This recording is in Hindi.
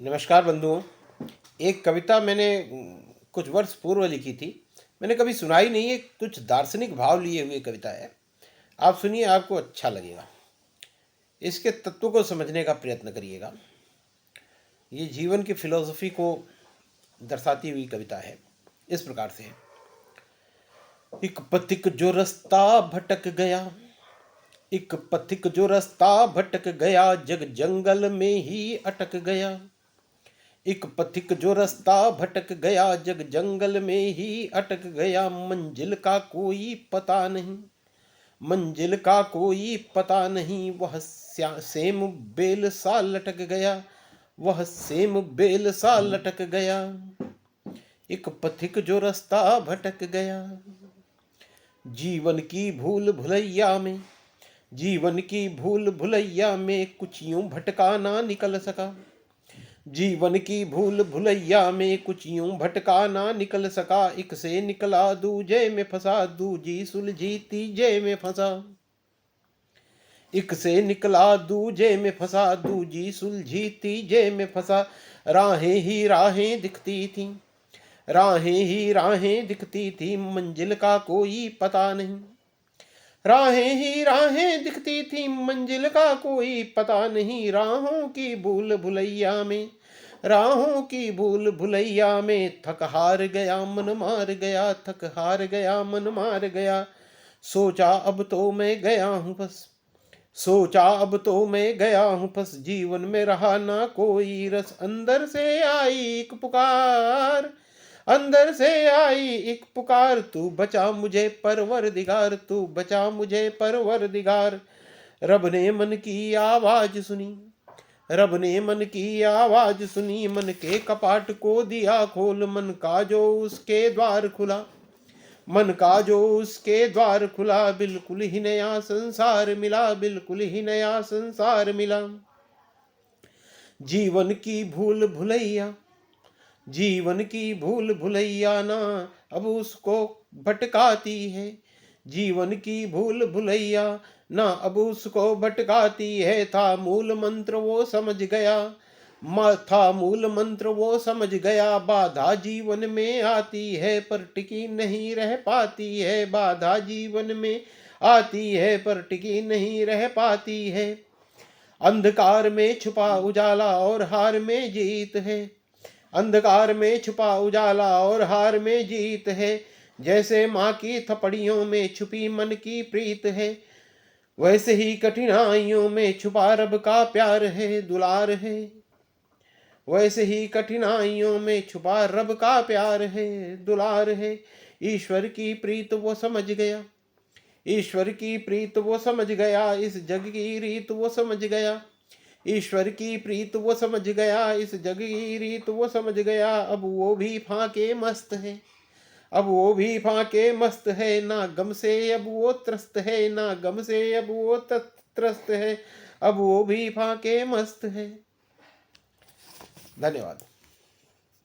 नमस्कार बंधुओं। एक कविता मैंने कुछ वर्ष पूर्व लिखी थी। मैंने कभी सुनाई नहीं है। कुछ दार्शनिक भाव लिए हुए कविता है। आप सुनिए, आपको अच्छा लगेगा। इसके तत्व को समझने का प्रयत्न करिएगा। ये जीवन की फिलॉसफी को दर्शाती हुई कविता है। इस प्रकार से है। एक पथिक जो रास्ता भटक गया, एक पथिक जो रास्ता भटक गया, जग जंगल में ही अटक गया। एक पथिक जो रास्ता भटक गया, जग जंगल में ही अटक गया। मंजिल का कोई पता नहीं, मंजिल का कोई पता नहीं। वह सेम बेल सा लटक गया, वह सेम बेल सा लटक गया। एक पथिक जो रास्ता भटक गया। जीवन की भूल भुलैया में, जीवन की भूल भुलैया में कुछ यूं भटका ना निकल सका। जीवन की भूल भुलैया में कुछ यूं भटका ना निकल सका। एक से निकला दूजे में फंसा, दूजी सुलझी तीजे में फंसा। एक से निकला दूजे में फंसा, दूजी सुलझी तीजे में फंसा। राहें ही राहें दिखती थी, राहें ही राहें दिखती थी, मंजिल का कोई पता नहीं। राहें ही राहें दिखती थी, मंजिल का कोई पता नहीं। राहों की भूल भुलैया में, राहों की भूल भुलैया में थक हार गया मन मार गया, थक हार गया मन मार गया। सोचा अब तो मैं गया हूँ फंस, सोचा अब तो मैं गया हूँ फंस। जीवन में रहा ना कोई रस, अंदर से आई एक पुकार, अंदर से आई एक पुकार। तू बचा मुझे परवरदिगार, तू बचा मुझे परवरदिगार। रब ने मन की आवाज सुनी, रब ने मन की आवाज सुनी। मन के कपाट को दिया खोल, मन का जो उसके द्वार खुला, मन का जो उसके द्वार खुला। बिल्कुल ही नया संसार मिला, बिल्कुल ही नया संसार मिला। जीवन की भूल भुलैया, जीवन की भूल भुलैया ना अब उसको भटकाती है। जीवन की भूल भुलैया ना अब उसको भटकाती है। था मूल मंत्र वो समझ गया, था मूल मंत्र वो समझ गया। बाधा जीवन में आती है पर टिकी नहीं रह पाती है, बाधा जीवन में आती है पर टिकी नहीं रह पाती है। अंधकार में छुपा उजाला और हार में जीत है, अंधकार में छुपा उजाला और हार में जीत है। जैसे माँ की थपड़ियों में छुपी मन की प्रीत है, वैसे ही कठिनाइयों में छुपा रब का प्यार है, दुलार है। वैसे ही कठिनाइयों में छुपा रब का प्यार है, दुलार है। ईश्वर की प्रीत वो समझ गया, ईश्वर की प्रीत वो समझ गया। इस जग की रीत वो समझ गया, ईश्वर की प्रीत वो समझ गया। इस जग की रीत वो समझ गया। अब वो भी फाके मस्त है, अब वो भी फाके मस्त है। ना गम से अब वो त्रस्त है, ना गम से अब वो त्रस्त है। अब वो भी फाके मस्त है। धन्यवाद।